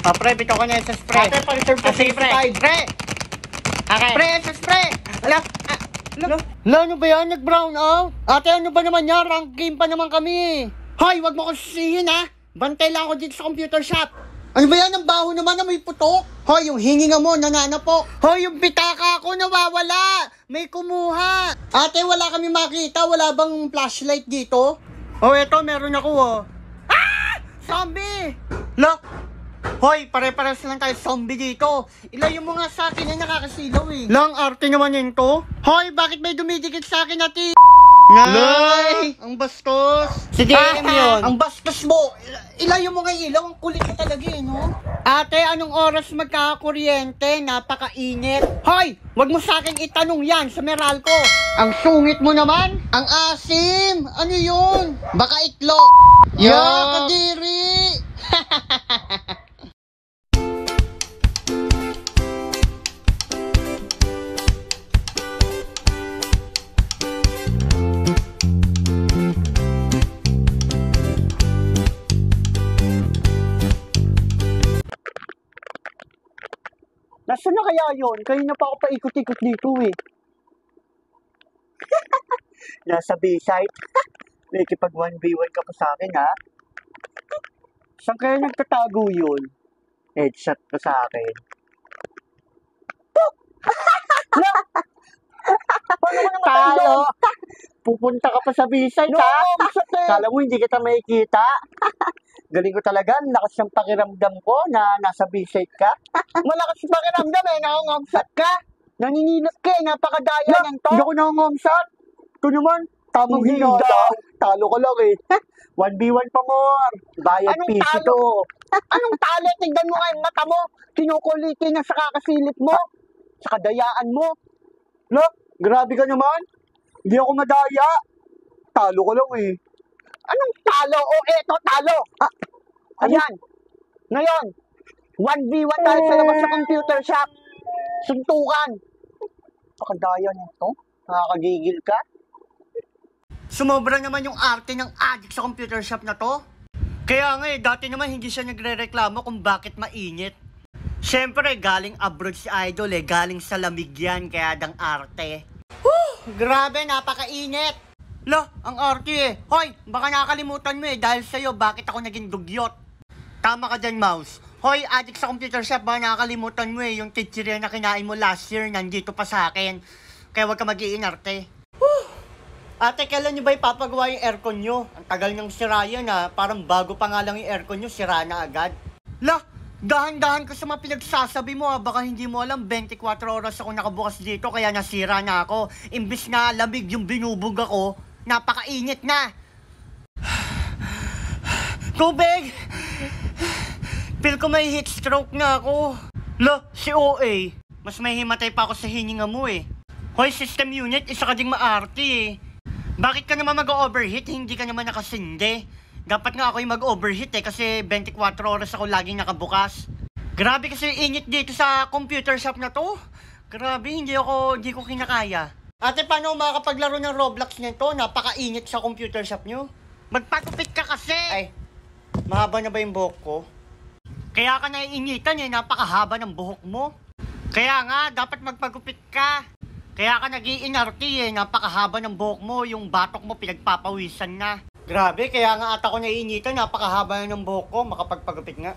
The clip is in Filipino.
Pre, bito ko na yung sa spray. Ate, pang-serve ko Sige, pre. 65. Pre! Okay. Pre, sa spray! Ala, ano ba yan? Nag-brown out? Ate, ano ba naman yan? Rank game pa naman kami. Hoy, wag mo ko sisihin ha. Bantay lang ako dito sa computer shop. Ano ba yan? Ang baho naman na may putok. Hoy, yung hininga mo, nananapok. Hoy, yung pitaka ko nawawala. May kumuha. Ate, wala kami makita. Wala bang flashlight dito? Oh, eto, meron ako oh. Ah! Zombie! Look! Hoy, pare-pares lang tayo zombie dito. Ilayo mo nga sa akin, ay nakakasilaw eh. Lang, arte naman yun to. Hoy, bakit may dumidikit sa akin ati? Nay! Ang bastos. Si JM yun. Ang bastos mo. Ilayo mo nga ilaw, ang kulit ka talaga eh, no? Ate, anong oras magkakakuryente? Napakainit. Hoy, wag mo sa akin itanong yan sa Meralco. Ang sungit mo naman. Ang asim. Ano yun? Baka itlo. Ya, kadiri. Nasaan na kaya yun? Kanina pa ako paikot-ikot dito eh. Nasa B-side. Nakikipag 1v1 ka pa sa akin ha? Saan kaya nagtatago yun? Headshot pa sa akin. Paano ko naman talo? Pupunta ka pa sa B-side ha? Kala mo hindi kita makikita? Galing ko talaga, lakas ng pakiramdam ko na nasa B-side ka. Malakas yung pakiramdam eh, nakangomsat ka. Naninilot ka eh, napakadaya ng to. Hindi ako nakangomsat. Ito naman, tamang hinata. Talo ko lang eh. 1v1 pa more. Bayad Anong piso talo? to. Anong talo? Tignan mo nga yung mata mo. Kinukuliti na sa kakasilip mo. Sa kadayaan mo. Look, grabe ka naman. Hindi ako madaya. Talo ko lang eh. Anong talo? O eto, talo. Ayan. Ngayon, 1v1 tayo sa labas sa computer shop. Suntukan. Pakadaya nito. Nakakagigil ka. Sumobra naman yung arte ng addict sa computer shop na to. Kaya nga eh, dati naman hindi siya nagre-reklamo kung bakit mainit. Siyempre, galing abroad si Idol eh. Galing sa lamig yan, kaya dang arte. Grabe, napakainit. Lo, ang arte eh. Hoy, baka nakakalimutan mo eh. Dahil sa'yo, bakit ako naging dugyot? Tama ka dyan, Mouse. Hoy, addict sa computer shop, baka nakakalimutan mo eh. Yung chichirya na kinain mo last year, nandito pa sa akin. Kaya wag ka mag-iinarte. Ate, kailan nyo ba ipapagawa yung aircon nyo? Ang tagal niyang sira yan ha. Parang bago pa nga lang yung aircon nyo, sira na agad. Lah, dahan-dahan ka sa mga pinagsasabi mo ha. Baka hindi mo alam, 24 oras ako nakabukas dito kaya nasira na ako. Imbis na lamig yung binubog ako, napakainit na. Tubig! Feel ko may heat stroke na ako. Lah, si OA. Mas may himatay pa ako sa hininga mo eh. Hoy, system unit, isa ka ding maarte eh. Bakit ka naman mag-overheat? Hindi ka naman nakasindi. Dapat nga ako yung mag-overheat eh kasi 24 oras ako laging nakabukas. Grabe kasi init dito sa computer shop na to. Grabe, hindi ko kinakaya. Ate, paano makakapaglaro ng Roblox nito? Napakainit sa computer shop nyo. Magpatupit ka kasi! Ay, mahaba na ba yung buhok ko? Kaya ka naiinitan eh, napakahaba ng buhok mo. Kaya nga, dapat magpagupit ka. Kaya ka nag-iinarte eh, napakahaba ng buhok mo, yung batok mo pinagpapawisan na. Grabe, kaya nga ata ko naiinitan, napakahaba na ng buhok ko, makapagpagupit nga.